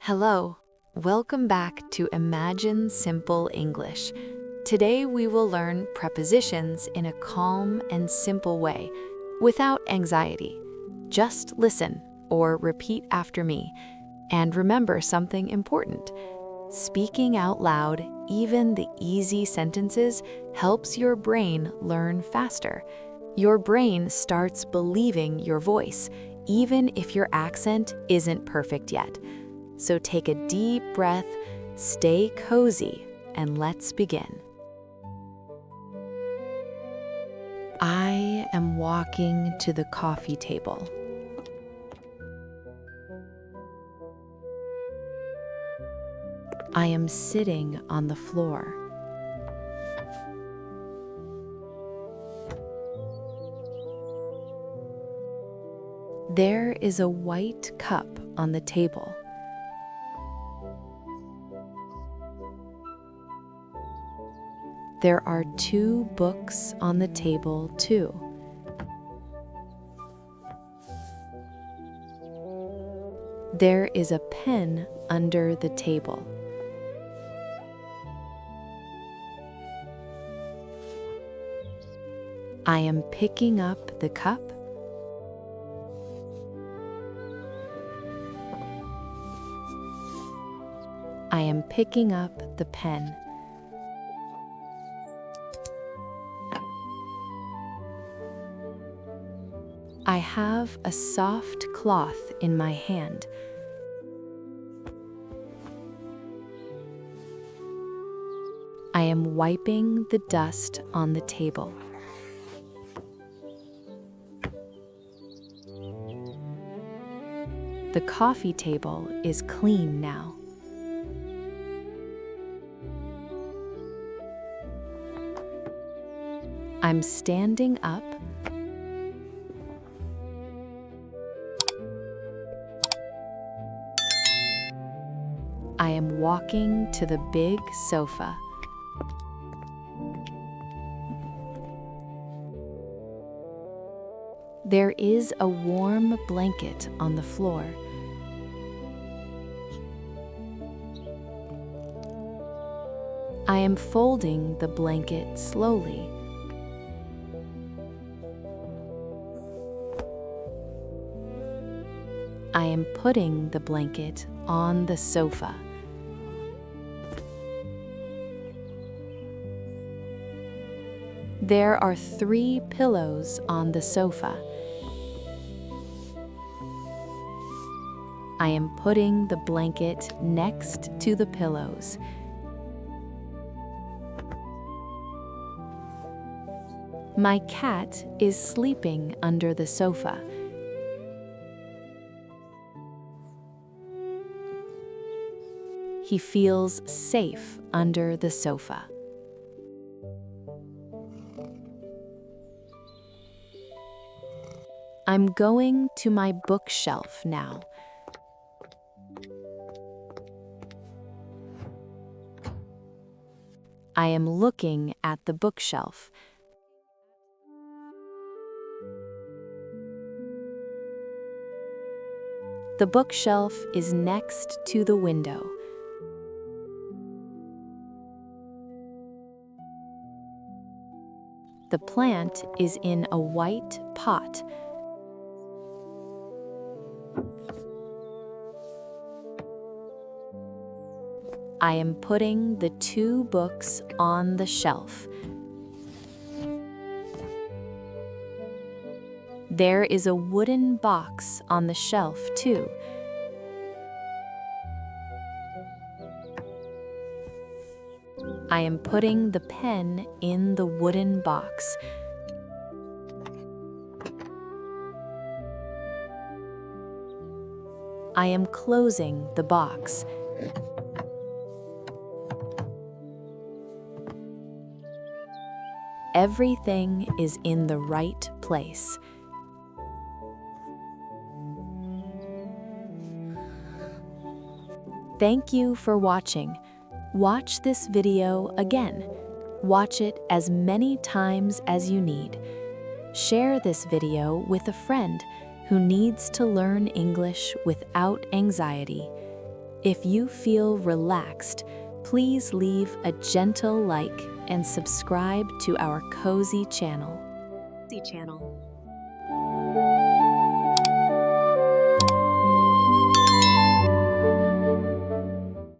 Hello, welcome back to Imagine Simple English. Today we will learn prepositions in a calm and simple way, without anxiety. Just listen or repeat after me, and remember something important. Speaking out loud, even the easy sentences, helps your brain learn faster. Your brain starts believing your voice, even if your accent isn't perfect yet. So take a deep breath, stay cozy, and let's begin. I am walking to the coffee table. I am sitting on the floor. There is a white cup on the table. There are 2 books on the table, too. There is a pen under the table. I am picking up the cup. I am picking up the pen. I have a soft cloth in my hand. I am wiping the dust on the table. The coffee table is clean now. I'm standing up. I am walking to the big sofa. There is a warm blanket on the floor. I am folding the blanket slowly. I am putting the blanket on the sofa. There are 3 pillows on the sofa. I am putting the blanket next to the pillows. My cat is sleeping under the sofa. He feels safe under the sofa. I'm going to my bookshelf now. I am looking at the bookshelf. The bookshelf is next to the window. The plant is in a white pot. I am putting the 2 books on the shelf. There is a wooden box on the shelf, too. I am putting the pen in the wooden box. I am closing the box. Everything is in the right place. Thank you for watching. Watch this video again. Watch it as many times as you need. Share this video with a friend who needs to learn English without anxiety. If you feel relaxed, please leave a gentle like and subscribe to our cozy channel.